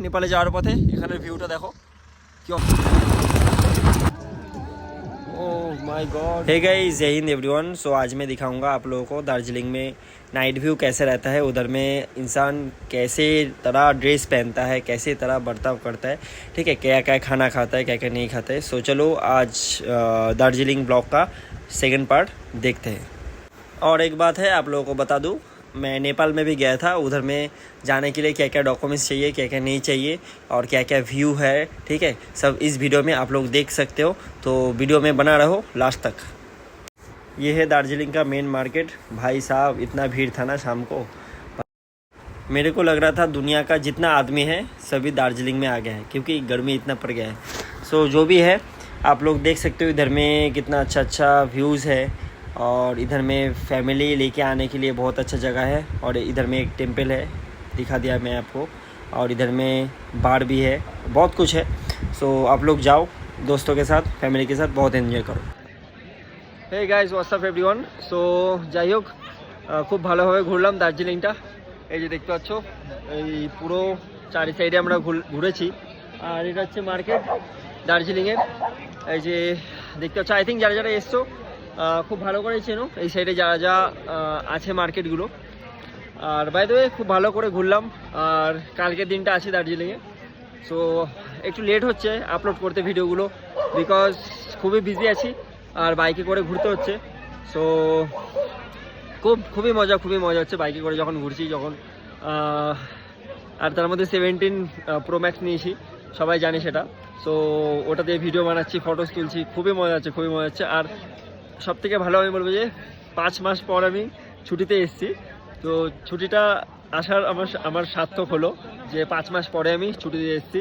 नेपाले যাওয়ার পথে এখানের ভিউটা দেখো কি oh my God. Hey guys, Jai Hind everyone. सो आज मैं दिखाऊंगा आप लोगों को दार्जिलिंग में नाइट व्यू कैसे रहता है, उधर में इंसान कैसे तरह ड्रेस पहनता है, कैसे तरह बर्ताव करता है, ठीक है, क्या क्या खाना खाता है, क्या क्या नहीं खाता है। सो चलो आज दार्जिलिंग ब्लॉग का सेकंड पार्ट देखते हैं। और एक बात है आप लोगों को बता दूं, मैं नेपाल में भी गया था, उधर में जाने के लिए क्या क्या डॉक्यूमेंट्स चाहिए, क्या क्या नहीं चाहिए और क्या क्या व्यू है, ठीक है, सब इस वीडियो में आप लोग देख सकते हो। तो वीडियो में बना रहो लास्ट तक। ये है दार्जिलिंग का मेन मार्केट। भाई साहब इतना भीड़ था ना शाम को, मेरे को लग रहा था दुनिया का जितना आदमी है सभी दार्जिलिंग में आ गया है, क्योंकि गर्मी इतना पड़ गया है। सो जो भी है आप लोग देख सकते हो, इधर में कितना अच्छा अच्छा व्यूज़ है और इधर में फैमिली लेके आने के लिए बहुत अच्छा जगह है। और इधर में एक टेंपल है, दिखा दिया मैं आपको, और इधर में बार भी है, बहुत कुछ है। सो आप लोग जाओ दोस्तों के साथ, फैमिली के साथ, बहुत एंजॉय करो। Hey guys, what's up everyone. So যাই হোক খুব ভালোভাবে ঘুরলাম দার্জিলিংটা। এই যে দেখতে পাচ্ছ, এই পুরো চারি সাইডে আমরা ঘুরেছি। আর এটা হচ্ছে মার্কেট দার্জিলিংয়ের। এই যে দেখতে পাচ্ছ, আই থিঙ্ক যারা যারা এসছো খুব ভালো করে চেনো এই সাইডে যা যা আছে মার্কেটগুলো। আর বাই দ্য ওয়ে খুব ভালো করে ঘুরলাম। আর কালকের দিনটা আছি দার্জিলিংয়ে। সো একটু লেট হচ্ছে আপলোড করতে ভিডিওগুলো, বিকজ খুবই বিজি আছি আর বাইকে করে ঘুরতে হচ্ছে। সো খুবই মজা হচ্ছে বাইকে করে যখন ঘুরছি, যখন আর তার মধ্যে 17 প্রো ম্যাক্স নিয়েছি, সবাই জানে সেটা। সো ওটা দিয়ে ভিডিও বানাচ্ছি, ফটোস তুলছি, খুবই মজা হচ্ছে। আর সব থেকে ভালো আমি বলবো যে 5 মাস পর আমি ছুটিতে এসেছি। তো ছুটিটা আসার আমার সার্থক হলো যে 5 মাস পরে আমি ছুটিতে এসেছি।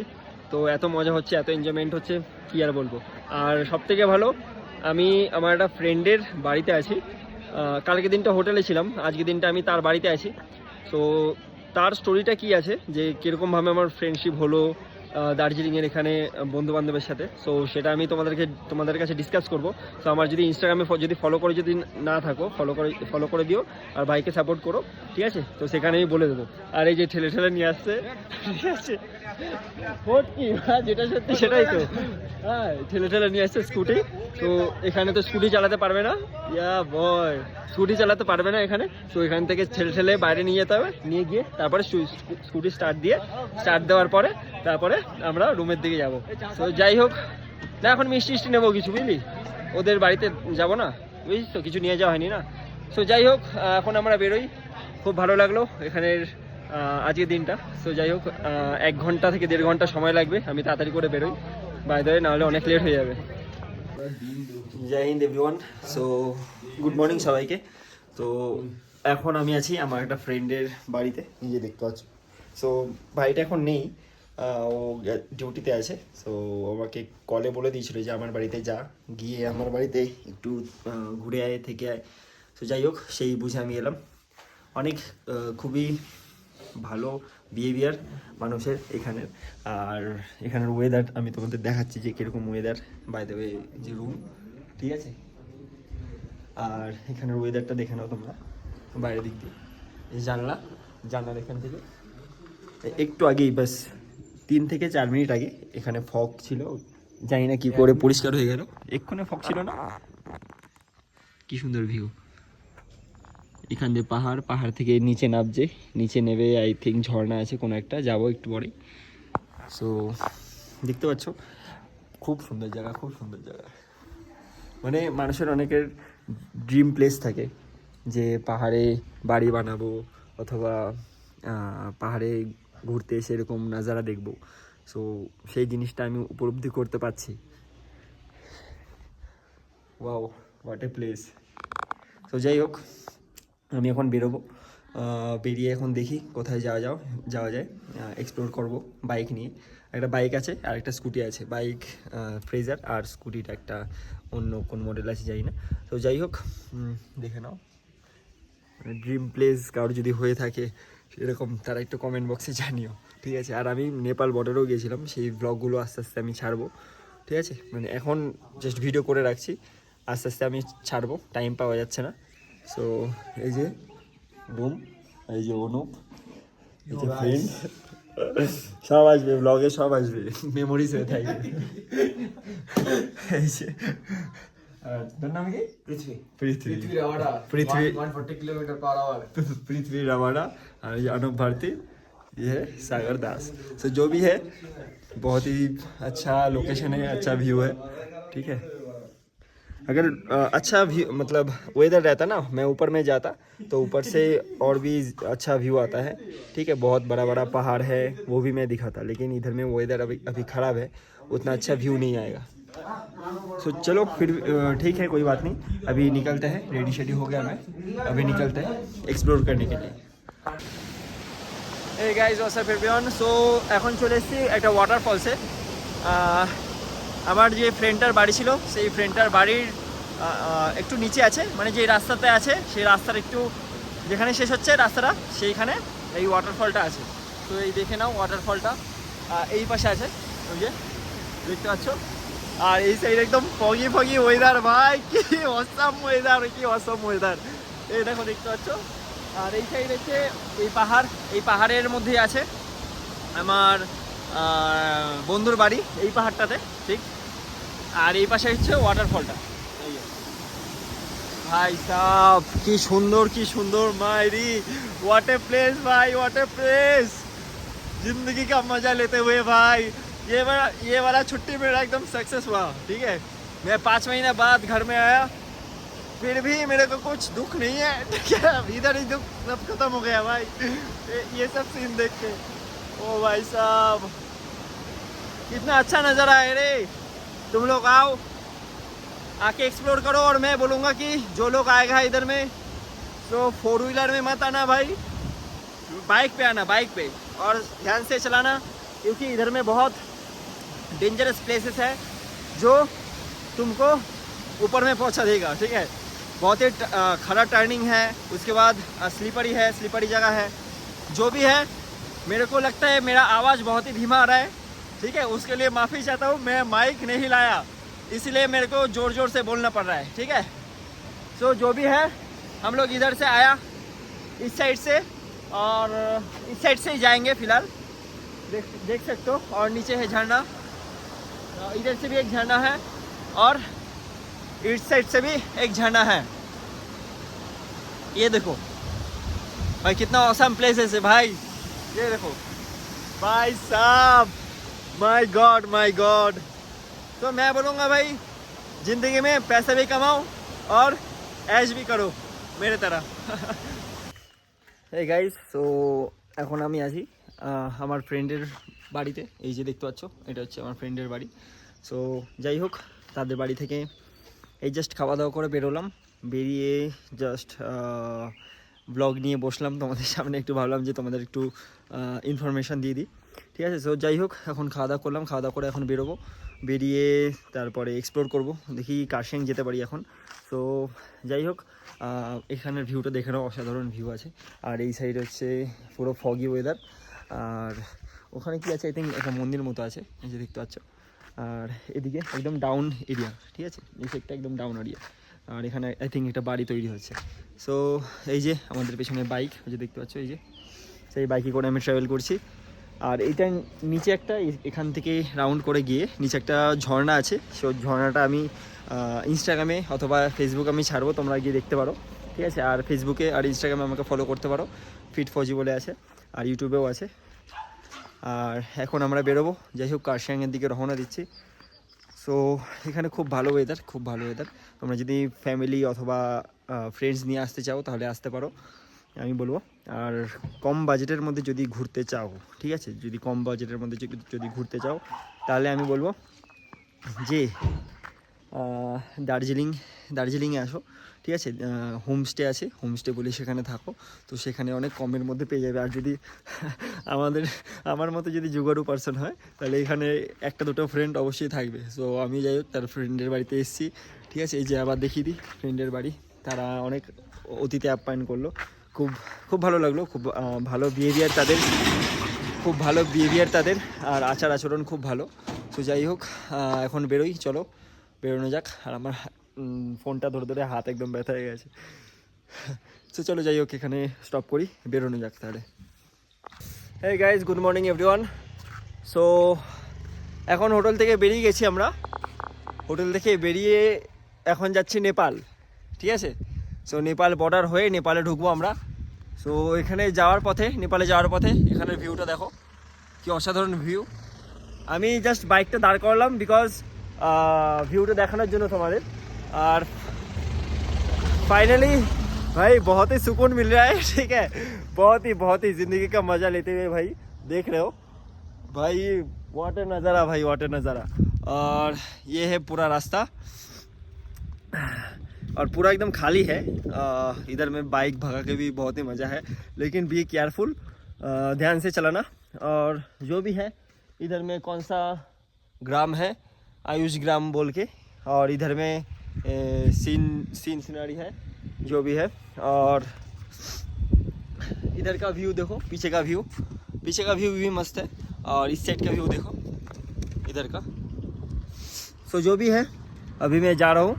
তো এত মজা হচ্ছে, এত এনজয়মেন্ট হচ্ছে, কী আর বলবো। আর সব থেকে ভালো, আমি আমার একটা ফ্রেন্ডের বাড়িতে আছি। কালকে দিনটা হোটেলে ছিলাম, আজকে দিনটা আমি তার বাড়িতে আছি। সো তার স্টোরিটা কি আছে, যে কীরকমভাবে আমার ফ্রেন্ডশিপ হলো দার্জিলিংয়ের এখানে বন্ধুবান্ধবের সাথে, সো সেটা আমি তোমাদের কাছে ডিসকাস করবো। সো আমার যদি ইনস্টাগ্রামে যদি ফলো করে যদি না থাকো, ফলো করে দিও আর ভাইকে সাপোর্ট করো, ঠিক আছে। তো সেখানে আমি বলে দেবো। আর এই যে ঠেলে নিয়ে আসছে, ঠিক আছে, কি যেটা সত্যি সেটাই তো। হ্যাঁ, ঠেলে নিয়ে আসছে স্কুটি। তো এখানে তো স্কুটি চালাতে পারবে না, স্কুটি চালাতে পারবে না এখানে। তো এখান থেকে ঠেলে বাইরে নিয়ে যেতে হবে, নিয়ে গিয়ে তারপরে স্কুটি স্টার্ট দেওয়ার পরে তারপরে আমরা রুমের দিকে যাবো। তো যাই হোক, না এখন মিষ্টি নেবো কিছু, বুঝলি, ওদের বাড়িতে যাব না, বুঝিস তো, কিছু নিয়ে যাওয়া হয়নি না। সো যাই হোক, এখন আমরা বেরোই। খুব ভালো লাগলো এখানের আজকের দিনটা। সো যাই হোক, 1 ঘন্টা থেকে 1.5 ঘন্টা সময় লাগবে, আমি তাড়াতাড়ি করে বেরোই, বাই দ্য ওয়ে, নাহলে অনেক লেট হয়ে যাবে। Jai Hind everyone. So good morning সবাইকে। তো এখন আমি আছি আমার একটা ফ্রেন্ডের বাড়িতে, নিজে দেখতে পাচ্ছ। সো ভাইটা এখন নেই, ও ডিউটিতে আছে। সো আমাকে কলে বলে দিয়েছিল যে আমার বাড়িতে গিয়ে আমার বাড়িতে একটু ঘুরে আয়, থেকে আয়। তো যাই হোক, সেই বুঝে আমি এলাম। অনেক খুবই ভালো বিহেভিয়ার মানুষের এখানের। আর এখানের ওয়েদার আমি তোমাদের দেখাচ্ছি যে কীরকম ওয়েদার, বাই দ্য ওয়ে যে রুম, ঠিক আছে। আর এখানের ওয়েদারটা দেখে নাও তোমরা বাইরের দিক দিয়ে, জানলার এখান থেকে একটু আগেই, বাস 3 থেকে 4 মিনিট আগে এখানে ফগ ছিল, জানি না কি করে পরিষ্কার হয়ে গেল। এক্ষুনি ফগ ছিল না। কি সুন্দর ভিউ, এখান দিয়ে পাহাড় থেকে নিচে নেবে আই থিঙ্ক ঝর্ণা আছে কোনো একটা, যাবো একটু পরেই। সো দেখতে পাচ্ছ, খুব সুন্দর জায়গা। মানে মানুষের অনেকের ড্রিম প্লেস থাকে যে পাহাড়ে বাড়ি বানাবো অথবা পাহাড়ে ঘুরতে এসে এরকম নাজারা দেখবো। সো সেই জিনিসটা আমি উপলব্ধি করতে পারছি। Wow, what a place. তো যাই হোক, আমি এখন বেরোবো। বেরিয়ে এখন দেখি কোথায় যাওয়া যায়, এক্সপ্লোর করব বাইক নিয়ে। একটা বাইক আছে আর একটা স্কুটি আছে, বাইক ফ্রেজার আর স্কুটিটা একটা অন্য কোন মডেল আছে জানি না। তো যাই হোক, দেখে নাও, ড্রিম প্লেস কারোর যদি হয়ে থাকে এরকম, তারা একটু কমেন্ট বক্সে জানিও, ঠিক আছে। আর আমি নেপাল বর্ডারেও গিয়েছিলাম, সেই ব্লগগুলো আস্তে আস্তে আমি ছাড়বো, ঠিক আছে। মানে এখন জাস্ট ভিডিও করে রাখছি, আস্তে আস্তে আমি ছাড়বো, টাইম পাওয়া যাচ্ছে না। সো এই যে রুম, এই যে অনুপ, এই যে ফ্রেন্ড, সব আসবে ব্লগে, সব আসবে, মেমোরিজ হয়ে থাকবে। এই যে তোর নাম কি? পৃথ্বী। পৃথ্বী রামাডা। পৃথ্বী 140 किलोमीटर/आवर। पृथ्वी रमाडा और ये अनूप भारती, ये है सागर दास। तो जो भी है बहुत ही अच्छा लोकेशन है, अच्छा व्यू है, ठीक है। अगर अच्छा व्यू मतलब वेदर रहता ना, मैं ऊपर में जाता तो ऊपर से और भी अच्छा व्यू आता है, ठीक है। बहुत बड़ा बड़ा पहाड़ है, वो भी मैं दिखाता, लेकिन इधर में वेदर अभी ख़राब है, उतना अच्छा व्यू नहीं आएगा। सो चलो फिर ठीक है, कोई बात नहीं, अभी निकलते हैं, रेडी शेडी हो गया मैं, अभी निकलते हैं एक्सप्लोर करने के लिए। এই guys what's up everyone. So এখন চলে এসেছি একটা ওয়াটারফলসে। আমার যে ফ্রেন্ডটার বাড়ি ছিল, সেই ফ্রেন্ডটার বাড়ির একটু নিচে আছে, মানে যে রাস্তাতে আছে সেই রাস্তার একটু যেখানে শেষ হচ্ছে রাস্তাটা, সেইখানে এই ওয়াটারফলটা আছে। তো এই দেখে নাও ওয়াটারফলটা এই পাশে আছে, ওই যে দেখতে পাচ্ছ। আর এই সাইড একদম ফগি ফগি ওয়েদার, ভাই কি অসাম ওয়েদার, কি অসাম ওয়েদার, এই দেখো দেখতে পাচ্ছ। আর এই সাইড হচ্ছে এই পাহাড়, এই পাহাড়ের মধ্যেই আছে আমার বন্ধুর বাড়ি, এই পাহাড়টাতে ঠিক। আর এই পাশে হচ্ছে ওয়াটারফলটা, এই যে ভাই সাব কি সুন্দর, কি সুন্দর মাইরি, व्हाट ए प्लेस भाई, व्हाट ए प्लेस, जिंदगी का मजा लेते हुए भाई ये वाला छुट्टी मेरा एकदम सक्सेस हुआ, ठीक है। मैं 5 महीने बाद घर में आया, फिर भी मेरे को कुछ दुख नहीं है, ठीक है। इधर ही दुख सब खत्म हो गया भाई, ये सब सीन देख के। ओ भाई साहब कितना अच्छा नज़ारा है रे, तुम लोग आओ, आके एक्सप्लोर करो। और मैं बोलूँगा कि जो लोग आएगा इधर में तो 4 व्हीलर में मत आना भाई, बाइक पे आना, बाइक पे, और ध्यान से चलाना, क्योंकि इधर में बहुत डेंजरस प्लेसेस है जो तुमको ऊपर में पहुंचा देगा, ठीक है। बहुत ही खड़ा टर्निंग है, उसके बाद स्लीपरी है, स्लीपरी जगह है। जो भी है मेरे को लगता है मेरा आवाज़ बहुत ही धीमा आ रहा है, ठीक है, उसके लिए माफ़ी चाहता हूँ। मैं माइक नहीं लाया, इसलिए मेरे को ज़ोर ज़ोर से बोलना पड़ रहा है, ठीक है। सो जो भी है हम लोग इधर से आया, इस साइड से, और इस साइड से ही जाएंगे फ़िलहाल, देख सकते हो। और नीचे है झरना, इधर से भी एक झरना है, और इस साइड से भी एक झरना है। ये देखो भाई कितना औसम प्लेसेस है भाई, ये देखो भाई साहब, माय गॉड माय गॉड। तो मैं बोलूँगा भाई ज़िंदगी में पैसा भी कमाओ और ऐश भी करो मेरे तरह। এই গাইজ, সো এখন আমি আছি আমার ফ্রেন্ডের বাড়িতে, এই যে দেখতে পাচ্ছ এটা হচ্ছে আমার ফ্রেন্ডের বাড়ি। সো যাই হোক, তাদের বাড়ি থেকে এই জাস্ট খাওয়া দাওয়া করে বেরোলাম, বেরিয়ে জাস্ট ব্লগ নিয়ে বসলাম তোমাদের সামনে, একটু ভাবলাম যে তোমাদের একটু ইনফরমেশান দিয়ে দিই, ঠিক আছে। সো যাই হোক, এখন খাওয়া দাওয়া করলাম, খাওয়া দাওয়া করে এখন বেরোবো, বেরিয়ে তারপরে এক্সপ্লোর করব, দেখি কার্শিয়াং যেতে পারি এখন। সো যাই হোক, এখানের ভিউটা দেখে নাও, অসাধারণ ভিউ আছে। আর এই সাইড হচ্ছে পুরো ফগি ওয়েদার, আর ওখানে কি আছে, আই থিঙ্ক একটা মন্দির মতো আছে, এই যে দেখতে পাচ্ছ। আর এদিকে একদম ডাউন এরিয়া, ঠিক আছে, এই সাইডটা একদম ডাউন এরিয়া। আর এখানে আই থিঙ্ক একটা বাড়ি তৈরি হচ্ছে। সো এই যে আমাদের পেছনে বাইক, ওই যে দেখতে পাচ্ছ, এই যে সেই বাইকে করে আমি ট্রাভেল করছি। আর এইটা নিচে একটা, এখান থেকে রাউন্ড করে গিয়ে নিচে একটা ঝর্ণা আছে, সেই ঝর্ণাটা আমি ইনস্টাগ্রামে অথবা ফেসবুকে আমি ছাড়বো, তোমরা গিয়ে দেখতে পারো, ঠিক আছে। আর ফেসবুকে আর ইনস্টাগ্রামে আমাকে ফলো করতে পারো, ফিট ফজি বলে আছে, আর ইউটিউবেও আছে। আর এখন আমরা বেরোবো, যাই হোক কার্শিয়াংয়ের দিকে রওনা দিচ্ছি। সো এখানে খুব ভালো ওয়েদার, খুব ভালো ওয়েদার। তোমরা যদি ফ্যামিলি অথবা ফ্রেন্ডস নিয়ে আসতে চাও তাহলে আসতে পারো, আমি বলবো। আর কম বাজেটের মধ্যে যদি ঘুরতে চাও, ঠিক আছে, যদি কম বাজেটের মধ্যে যদি ঘুরতে চাও তাহলে আমি বলবো যে দার্জিলিংয়ে আসো, ঠিক আছে। হোমস্টে আছে, হোমস্টে বলে সেখানে থাকো, তো সেখানে অনেক কমের মধ্যে পেয়ে যাবে। আর যদি আমার মতো যদি জুগাড়ু পার্সন হয় তাহলে এখানে একটা দুটো ফ্রেন্ড অবশ্যই থাকবে। সো আমি যাই হোক তার ফ্রেন্ডের বাড়িতে এসেছি, ঠিক আছে। এই যে আবার দেখিয়ে দিই ফ্রেন্ডের বাড়ি, তারা অনেক অতিথি আপ্যায়ন করলো, খুব খুব ভালো লাগলো, খুব ভালো বিহেভিয়ার তাদের, খুব ভালো বিহেভিয়ার তাদের, আর আচার আচরণ খুব ভালো। তো যাই হোক, এখন বেরোই, চলো বেরোনো যাক। আর আমার ফোনটা ধরে ধরে হাত একদম ব্যথা হয়ে গেছে। তো চলো যাই হোক, এখানে স্টপ করি, বেরোনো যাক তাহলে। Hey guys, good morning everyone. So এখন হোটেল থেকে বেরিয়ে গেছি আমরা, হোটেল থেকে বেরিয়ে এখন যাচ্ছি নেপাল, ঠিক আছে। সো নেপাল বর্ডার হয়ে নেপালে ঢুকবো আমরা। সো এখানে যাওয়ার পথে, নেপালে যাওয়ার পথে এখানের ভিউটা দেখো কি অসাধারণ ভিউ। আমি জাস্ট বাইকটা দাঁড় করলাম বিকজ ভিউটা দেখানোর জন্য তোমাদের। और फाइनली भाई बहुत ही सुकून मिल रहा है, ठीक है। बहुत ही ज़िंदगी का मज़ा लेते हुए भाई देख रहे हो भाई, वाटर नज़ारा भाई, वाटर नज़ारा। और ये है पूरा रास्ता और पूरा एकदम खाली है। इधर में बाइक भगा के भी बहुत ही मज़ा है, लेकिन बी केयरफुल, ध्यान से चलाना। और जो भी है इधर में कौन सा ग्राम है, आयुष ग्राम बोल के, और इधर में सीनरी है जो भी है। और इधर का व्यू देखो, पीछे का व्यू भी मस्त है। और इस साइड का व्यू देखो इधर का। सो जो भी है अभी मैं जा रहा हूँ,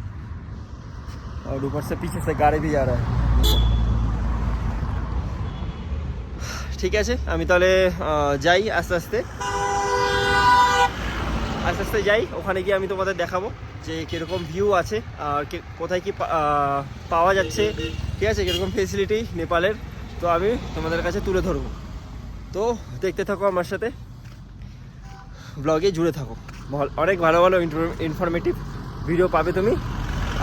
और ऊपर से पीछे से गाड़ी भी जा रहा है, ঠিক আছে। আমি তাহলে যাই আস্তে আস্তে যাই, ওখানে গিয়ে আমি তোমাদের দেখাবো যে কীরকম ভিউ আছে আর কোথায় কি পাওয়া যাচ্ছে, ঠিক আছে, কীরকম ফেসিলিটি নেপালের, তো আমি তোমাদের কাছে তুলে ধরবো। তো দেখতে থাকো আমার সাথে, ব্লগে জুড়ে থাকো, অনেক ভালো ইনফরমেটিভ ভিডিও পাবে তুমি,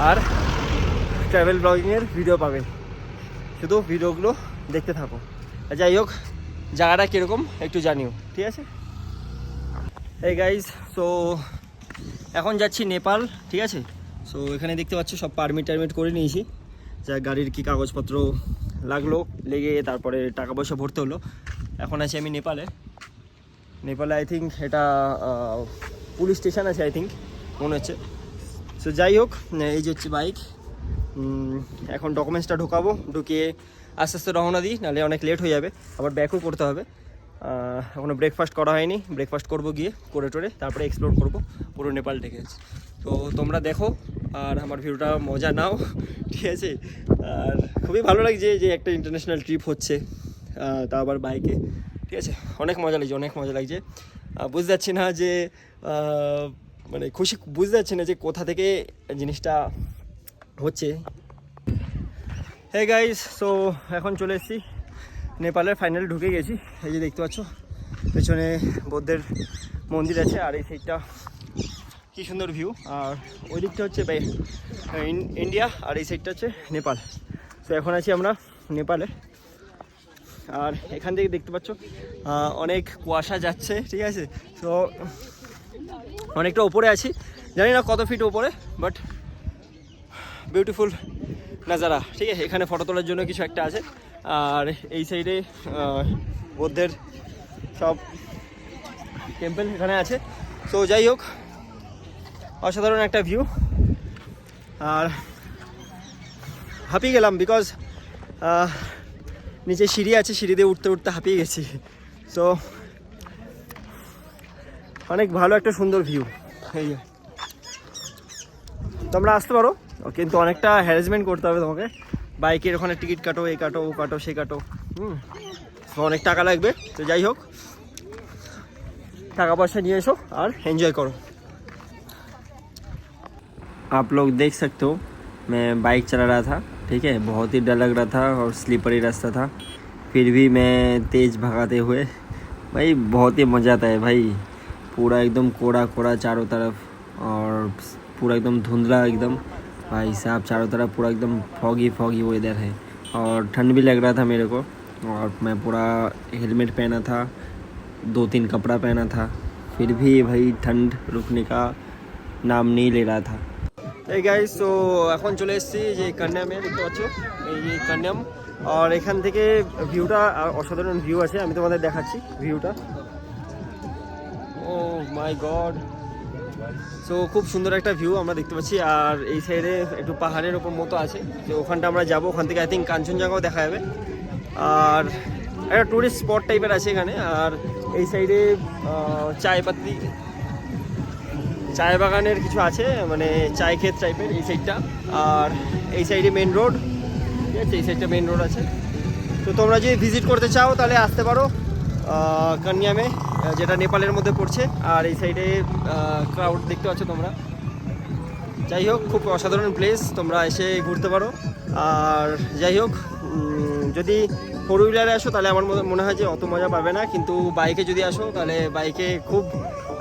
আর ট্রাভেল ব্লগিংয়ের ভিডিও পাবে, শুধু ভিডিওগুলো দেখতে থাকো। যাই হোক, জায়গাটা কীরকম একটু জানিও, ঠিক আছে। এই গাইজ, সো এখন যাচ্ছি নেপাল, ঠিক আছে। সো এখানে দেখতে পাচ্ছ সব পারমিট করে নিয়েছি, যা গাড়ির কী কাগজপত্র লাগলো, লেগে তারপরে টাকা পয়সা ভরতে হলো। এখন আছি আমি নেপালে আই থিঙ্ক এটা পুলিশ স্টেশন আছে আই থিঙ্ক, মনে হচ্ছে। সো যাই হোক, এই যে হচ্ছে বাইক, এখন ডকুমেন্টসটা ঢোকাবো, ঢুকিয়ে আস্তে আস্তে রওনা দিই, নাহলে অনেক লেট হয়ে যাবে, আবার ব্যাকও করতে হবে। এখনও ব্রেকফাস্ট করা হয়নি, ব্রেকফাস্ট করবো গিয়ে, করে টোরে তারপরে এক্সপ্লোর করবো পুরো নেপালটাকে। তো তোমরা দেখো আর আমার ভিডিওটা মজা নাও, ঠিক আছে। আর খুবই ভালো লাগছে যে একটা ইন্টারন্যাশনাল ট্রিপ হচ্ছে, তা আবার বাইকে, ঠিক আছে। অনেক মজা লাগছে। বুঝতে পারছি না যে মানে বুঝতে পারছি না যে কোথা থেকে জিনিসটা হচ্ছে। হে গাইস, সো এখন চলে এসেছি নেপালের, ফাইনাল ঢুকে গেছি। এই যে দেখতে পাচ্ছ পেছনে বৌদ্ধের মন্দির আছে, আর এই সাইডটা কী সুন্দর ভিউ। আর ওই দিকটা হচ্ছে ইন্ডিয়া, আর এই সাইডটা হচ্ছে নেপাল। তো এখন আছি আমরা নেপালে, আর এখান থেকে দেখতে পাচ্ছ অনেক কুয়াশা যাচ্ছে, ঠিক আছে। তো অনেকটা ওপরে আছি, জানি না কত ফিট ওপরে, বাট বিউটিফুল নাজারা, ঠিক আছে। এখানে ফটো তোলার জন্য কিছু একটা আছে, আর এই সাইডে বৌদ্ধের সব টেম্পল এখানে আছে। তো যাই হোক, অসাধারণ একটা ভিউ। আর হাঁপিয়ে গেলাম বিকজ নিচে সিঁড়ি আছে, সিঁড়ি দিয়ে উঠতে হাঁপিয়ে গেছি। সো অনেক ভালো একটা সুন্দর ভিউ। এই তোমরা আসতে পারো, কিন্তু অনেকটা হ্যারাসমেন্ট করতে হবে তোমাকে, বাইকের ওখানে টিকিট কাটো, এই কাটো, ও কাটো, সে কাটো, তো অনেক টাকা লাগবে। তো যাই হোক, টাকা পয়সা নিয়ে এসো আর एंजॉय करो। आप लोग देख सकते हो मैं बाइक चला रहा था, ठीक है। बहुत ही डर लग रहा था और स्लीपरी रास्ता था, फिर भी मैं तेज़ भगाते हुए भाई बहुत ही मज़ा आता है भाई। पूरा एकदम कोड़ा चारों तरफ, और पूरा एकदम धुंधला एकदम भाई साहब, चारों तरफ पूरा एकदम फॉगी वेदर है, और ठंड भी लग रहा था मेरे को। और मैं पूरा हेलमेट पहना था, 2-3 कपड़ा पहना था, फिर भी भाई ठंड रुकने का नाम नहीं ले रहा था। এই গাইস, তো এখন চলে এসেছি যে কান্যামে, দেখতে পাচ্ছ এই যে কান্যাম। আর এখান থেকে ভিউটা অসাধারণ ভিউ আছে, আমি তোমাদের দেখাচ্ছি ভিউটা। ও মাই গড, সো খুব সুন্দর একটা ভিউ আমরা দেখতে পাচ্ছি। আর এই সাইডে একটু পাহাড়ের ওপর মতো আছে, যে ওখানটা আমরা যাবো, ওখান থেকে আই থিঙ্ক কাঞ্চনজঙ্ঘাও দেখা যাবে। আর একটা টুরিস্ট স্পট টাইপের আছে এখানে। আর এই সাইডে চায় বাগানের কিছু আছে, মানে চায় ক্ষেত টাইপের এই সাইডটা। আর এই সাইডে মেন রোড, ঠিক আছে, এই সাইডটা মেন রোড আছে। তো তোমরা যদি ভিজিট করতে চাও তাহলে আসতে পারো। কান্যামে, যেটা নেপালের মধ্যে পড়ছে। আর এই সাইডে ক্রাউড দেখতে পাচ্ছ তোমরা। যাই হোক, খুব অসাধারণ প্লেস, তোমরা এসে ঘুরতে পারো। আর যাই হোক, যদি ফোর হুইলারে আসো তাহলে আমার মনে হয় যে অত মজা পাবে না, কিন্তু বাইকে যদি আসো তাহলে বাইকে খুব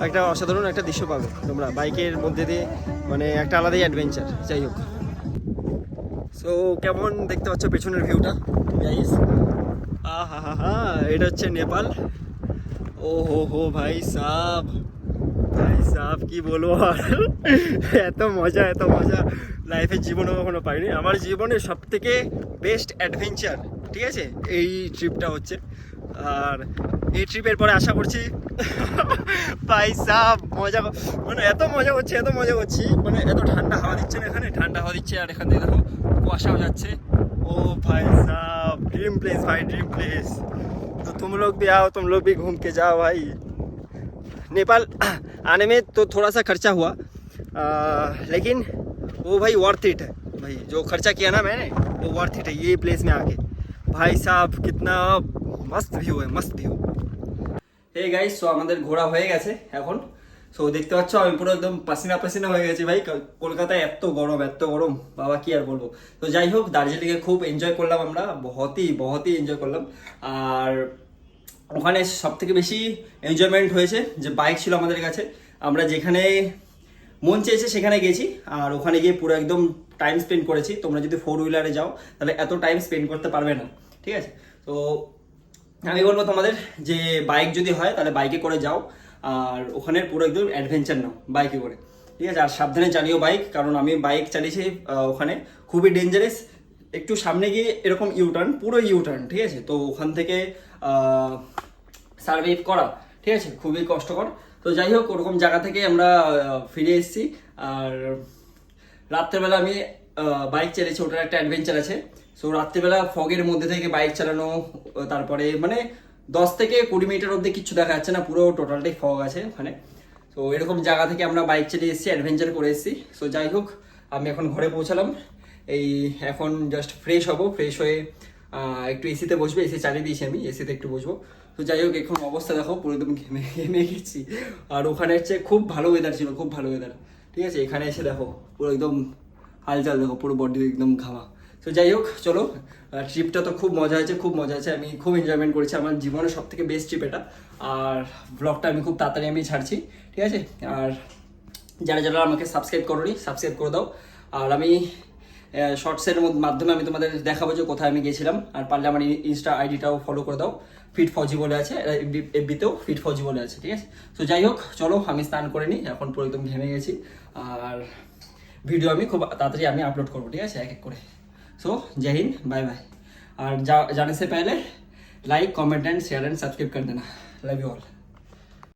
একটা অসাধারণ একটা দৃশ্য পাবে তোমরা বাইকের মধ্যে দিয়ে, মানে একটা আলাদাই অ্যাডভেঞ্চার। যাই হোক, সো কেমন দেখতে পাচ্ছ পেছনের ভিউটা গাইস? হা হা হা, এটা হচ্ছে নেপাল। ও হো ভাই সাব, ভাই সাব কি বলবো আর, এত মজা এত মজা লাইফের জীবনে কখনো পাইনি। আমার জীবনের সব থেকে বেস্ট অ্যাডভেঞ্চার, ঠিক আছে, এই ট্রিপটা হচ্ছে। আর এই ট্রিপের পরে আশা করছি ভাই সাব মজা, মানে এত মজা করছি, মানে এত ঠান্ডা হাওয়া দিচ্ছে না এখানে, ঠান্ডা হাওয়া দিচ্ছে। আর এখান থেকে দেখো কুয়াশাও যাচ্ছে। ओ भाई साहब, ड्रीम प्लेस भाई, ड्रीम प्लेस। तो तुम लोग भी आओ, तुम लोग भी घूम के जाओ भाई। नेपाल आने में तो थोड़ा सा खर्चा हुआ, लेकिन वो भाई वर्थ इट है भाई। जो खर्चा किया ना मैंने वो वर्थ इट है ये प्लेस में आके। भाई साहब कितना मस्त व्यू है, मस्त व्यू। हे गाइस, सो আমাদের ঘোরা হয়ে গেছে এখন। সো দেখতে পাচ্ছ আমি পুরো একদম পাসিনা পাসিনা হয়ে গেছি ভাই। কলকাতায় এত গরম বাবা, কি আর বলবো। তো যাই হোক, দার্জিলিংয়ে খুব এনজয় করলাম আমরা, বহুতই এনজয় করলাম। আর ওখানে সব থেকে বেশি এনজয়মেন্ট হয়েছে যে বাইক ছিল আমাদের কাছে, আমরা যেখানে মন চেয়েছে সেখানে গেছি। আর ওখানে গিয়ে পুরো একদম টাইম স্পেন্ড করেছি। তোমরা যদি ফোর হুইলারে যাও তাহলে এত টাইম স্পেন্ড করতে পারবে না, ঠিক আছে। তো আমি বলবো তোমাদের যে বাইক যদি হয় তাহলে বাইকে করে যাও, আর ওখানে পুরো একদম অ্যাডভেঞ্চার নাও বাইকে করে, ঠিক আছে। আর সাবধানে চালিও বাইক, কারণ আমি বাইক চালিয়েছি ওখানে, খুবই ডেঞ্জারাস। একটু সামনে গিয়ে এরকম ইউটার্ন, পুরো ইউটার্ন, ঠিক আছে। তো ওখান থেকে সার্ভাইভ করা, ঠিক আছে, খুবই কষ্টকর। তো যাই হোক, ওরকম জায়গা থেকে আমরা ফিরে এসেছি। আর রাত্রেবেলা আমি বাইক চালিয়েছি, ওটার একটা অ্যাডভেঞ্চার আছে। সো রাত্রিবেলা ফগের মধ্যে থেকে বাইক চালানো, তারপরে মানে 10 থেকে 20 মিটার অব্দি কিচ্ছু দেখা যাচ্ছে না, পুরো টোটালটাই ফগ আছে ওখানে। তো এরকম জায়গা থেকে আমরা বাইক চালিয়ে এসেছি, অ্যাডভেঞ্চার করে এসেছি। সো যাই হোক, আমি এখন ঘরে পৌঁছালাম। এই এখন জাস্ট ফ্রেশ হব, ফ্রেশ হয়ে একটু এসিতে বসবে, এসি চালিয়ে দিয়েছি আমি, এসিতে একটু বসবো। তো যাই হোক, এখন অবস্থা দেখো, পুরো একদম ঘেমে গেছি। আর ওখানে হচ্ছে খুব ভালো ওয়েদার ছিল, খুব ভালো ওয়েদার, ঠিক আছে। এখানে এসে দেখো পুরো একদম হালচাল দেখো, পুরো বডি একদম ঘামা। তো যাই হোক, চলো, ট্রিপটা তো খুব মজা হয়েছে, আমি খুব এনজয়মেন্ট করেছি, আমার জীবনের সব থেকে বেস্ট ট্রিপ এটা। আর ব্লগটা আমি খুব তাড়াতাড়ি আমি ছাড়ছি, ঠিক আছে। আর যারা যারা আমাকে সাবস্ক্রাইব করোনি, সাবস্ক্রাইব করে দাও। আর আমি শর্টসের মাধ্যমে আমি তোমাদের দেখাবো যে কোথায় আমি গেছিলাম। আর পারলে আমার ইনস্টা আইডিটাও ফলো করে দাও, ফিট ফজি বলে আছে, এফবিতেও ফিট ফজি বলে আছে, ঠিক আছে। তো যাই হোক, চলো, আমি স্নান করে নিই, এখন পুরো একদম ঘেমে গেছি। আর ভিডিও আমি খুব তাড়াতাড়ি আমি আপলোড করবো, ঠিক আছে, এক এক করে। सो जय हिंद, बाय बाय। और जाने से पहले like, comment and share and subscribe कर देना। Love you all.